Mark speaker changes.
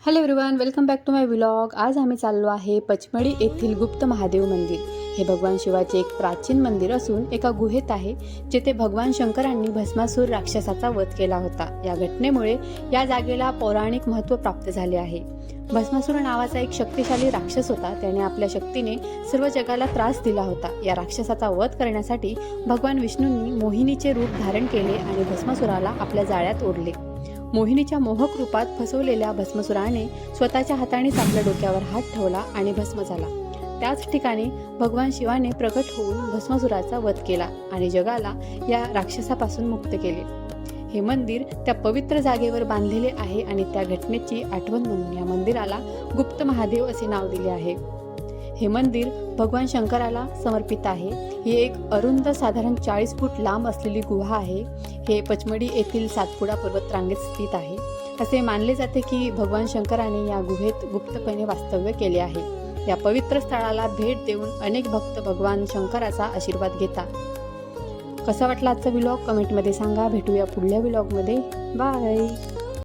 Speaker 1: Hello everyone, welcome back to my vlog. आज आम्ही चाललो आहे पचमढी येथील गुप्त महादेव मंदिर। हे भगवान शिवाचे एक प्राचीन मंदिर असून एका गुहेत आहे, जेथे भगवान शंकरांनी भस्मासूर राक्षसाचा वध केला होता। या घटनेमुळे या जागेला पौराणिक महत्त्व प्राप्त झाले आहे। भस्मासूर नावाचा एक शक्तिशाली राक्षस होता। त्याने आपल्या शक्तीने सर्व जगाला त्रास दिला होता। या राक्षसाचा वध करण्यासाठी भगवान विष्णूंनी मोहिनीचे रूप धारण केले आणि भस्मासुराला आपल्या जाळ्यात ओढले। मोहिनीच्या मोहक रूपात फसवलेल्या भस्मासुराने स्वतःच्या हातानेच आपल्या डोक्यावर हात ठेवला आणि भस्म झाला। त्याच ठिकाणी भगवान शिवाने प्रकट होऊन भस्मासुराचा वध केला आणि जगाला या राक्षसापासून मुक्त केले। हे मंदिर त्या पवित्र जागेवर बांधलेले आहे आणि त्या घटनेची आठवण म्हणून या मंदिराला गुप्त महादेव असे नाव दिले आहे। हे मंदिर भगवान शंकराला समर्पित आहे। ही एक अरुंद साधारण 40 फूट लांब असलेली गुहा आहे। हे पचमढी येथील सातपुडा पर्वत रांगेत स्थित आहे। असे मानले जाते की भगवान शंकराने या गुहेत गुप्तपणे वास्तव्य केले आहे। या पवित्र स्थळाला भेट देऊन अनेक भक्त भगवान शंकराचा आशीर्वाद घेतात। कसा वाटला आजचा व्लॉग कमेंटमध्ये सांगा। भेटूया पुढल्या व्लॉगमध्ये। बाय।